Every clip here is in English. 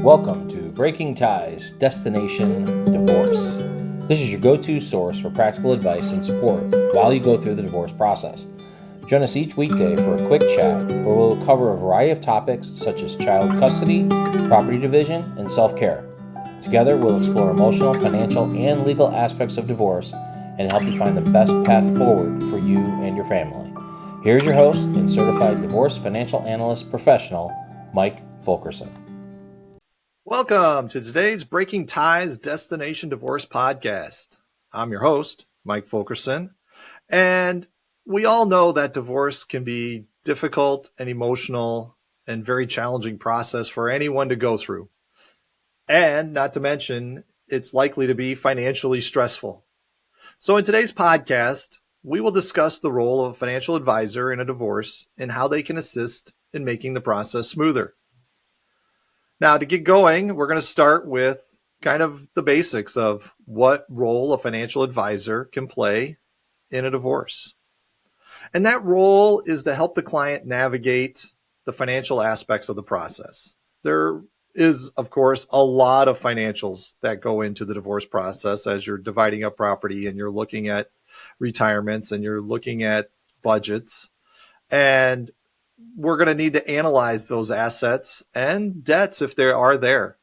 Welcome to Breaking Ties, Destination Divorce. This is your go-to source for practical advice and support while you go through the divorce process. Join us each weekday for a quick chat where we'll cover a variety of topics such as child custody, property division, and self-care. Together, we'll explore emotional, financial, and legal aspects of divorce and help you find the best path forward for you and your family. Here's your host and Certified Divorce Financial Analyst professional, Mike Fulkerson. Welcome to today's Breaking Ties Destination Divorce podcast. I'm your host, Mike Fulkerson, and we all know that divorce can be difficult and emotional and very challenging process for anyone to go through. And not to mention, it's likely to be financially stressful. So in today's podcast, we will discuss the role of a financial advisor in a divorce and how they can assist in making the process smoother. Now, to get going, we're going to start with kind of the basics of what role a financial advisor can play in a divorce. And that role is to help the client navigate the financial aspects of the process. There is, of course, a lot of financials that go into the divorce process as you're dividing up property and you're looking at retirements and you're looking at budgets. And we're going to need to analyze those assets and debts if they are there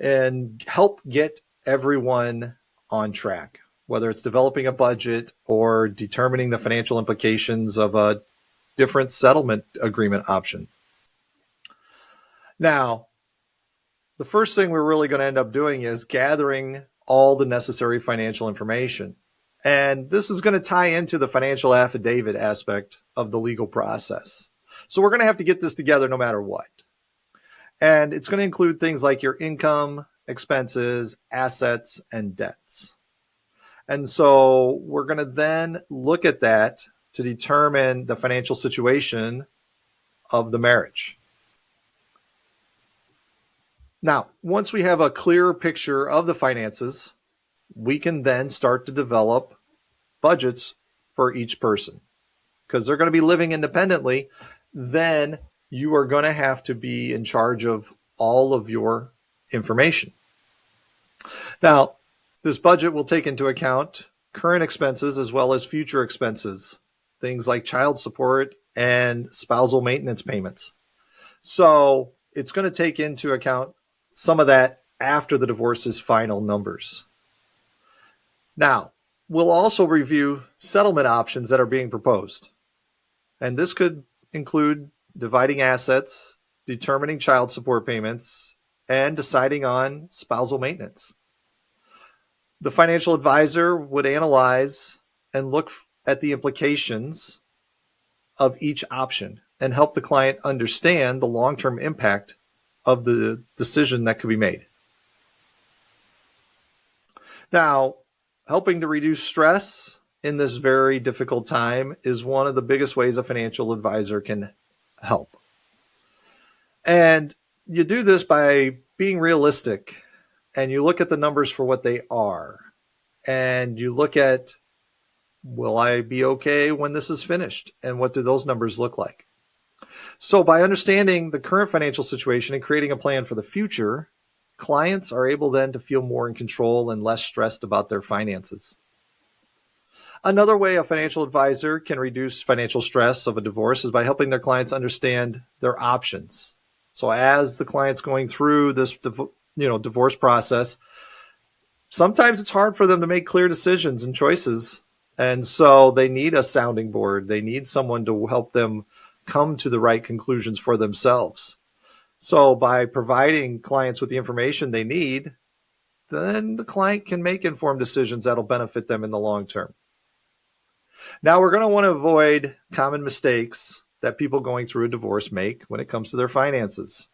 and help get everyone on track, whether it's developing a budget or determining the financial implications of a different settlement agreement option. Now, the first thing we're really going to end up doing is gathering all the necessary financial information. And this is going to tie into the financial affidavit aspect of the legal process. So we're going to have to get this together no matter what. And it's going to include things like your income, expenses, assets, and debts. And so we're going to then look at that to determine the financial situation of the marriage. Now, once we have a clearer picture of the finances, we can then start to develop budgets for each person because they're going to be living independently. Then you are going to have to be in charge of all of your information. Now, this budget will take into account current expenses as well as future expenses, things like child support and spousal maintenance payments. So it's going to take into account some of that after the divorce's final numbers. Now, we'll also review settlement options that are being proposed. And this could include dividing assets, determining child support payments, and deciding on spousal maintenance. The financial advisor would analyze and look at the implications of each option and help the client understand the long-term impact of the decision that could be made. Now, helping to reduce stress in this very difficult time is one of the biggest ways a financial advisor can help. And you do this by being realistic and you look at the numbers for what they are. And you look at, will I be okay when this is finished? And what do those numbers look like? So by understanding the current financial situation and creating a plan for the future, clients are able then to feel more in control and less stressed about their finances. Another way a financial advisor can reduce financial stress of a divorce is by helping their clients understand their options. So as the client's going through this divorce process, sometimes it's hard for them to make clear decisions and choices. And so they need a sounding board. They need someone to help them come to the right conclusions for themselves. So by providing clients with the information they need, then the client can make informed decisions that'll benefit them in the long term. Now, we're going to want to avoid common mistakes that people going through a divorce make when it comes to their finances.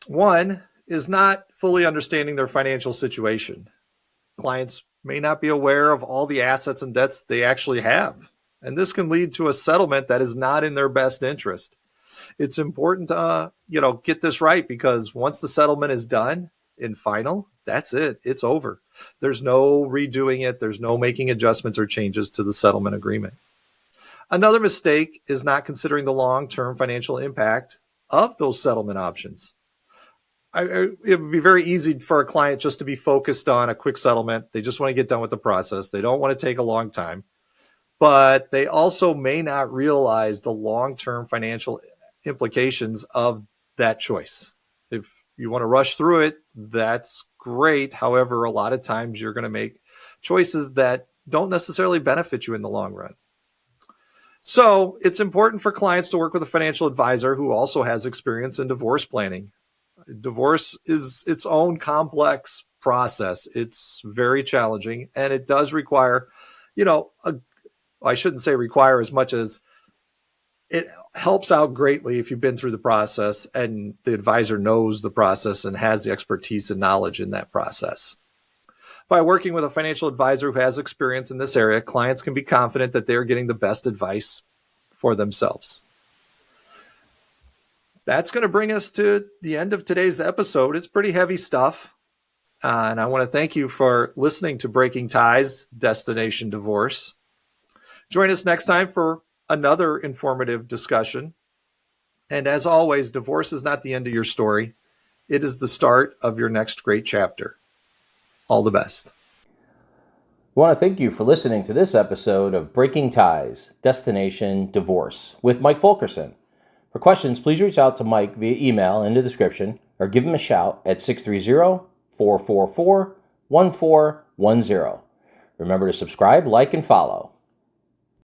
One is not fully understanding their financial situation. Clients may not be aware of all the assets and debts they actually have, and this can lead to a settlement that is not in their best interest. It's important to get this right because once the settlement is done and final, that's it. It's over. There's no redoing it. There's no making adjustments or changes to the settlement agreement. Another mistake is not considering the long-term financial impact of those settlement options. it would be very easy for a client just to be focused on a quick settlement. They just want to get done with the process. They don't want to take a long time, but they also may not realize the long-term financial implications of that choice. If you want to rush through it, that's great. However, a lot of times you're going to make choices that don't necessarily benefit you in the long run. So it's important for clients to work with a financial advisor who also has experience in divorce planning. Divorce is its own complex process. It's very challenging, and it does require, I shouldn't say require as much as it helps out greatly if you've been through the process and the advisor knows the process and has the expertise and knowledge in that process. By working with a financial advisor who has experience in this area, clients can be confident that they're getting the best advice for themselves. That's going to bring us to the end of today's episode. It's pretty heavy stuff. And I want to thank you for listening to Breaking Ties, Destination Divorce. Join us next time for another informative discussion. And as always, divorce is not the end of your story. It is the start of your next great chapter. All the best. We want to thank you for listening to this episode of Breaking Ties, Destination Divorce with Mike Fulkerson. For questions, please reach out to Mike via email in the description or give him a shout at 630-444-1410. Remember to subscribe, like, and follow.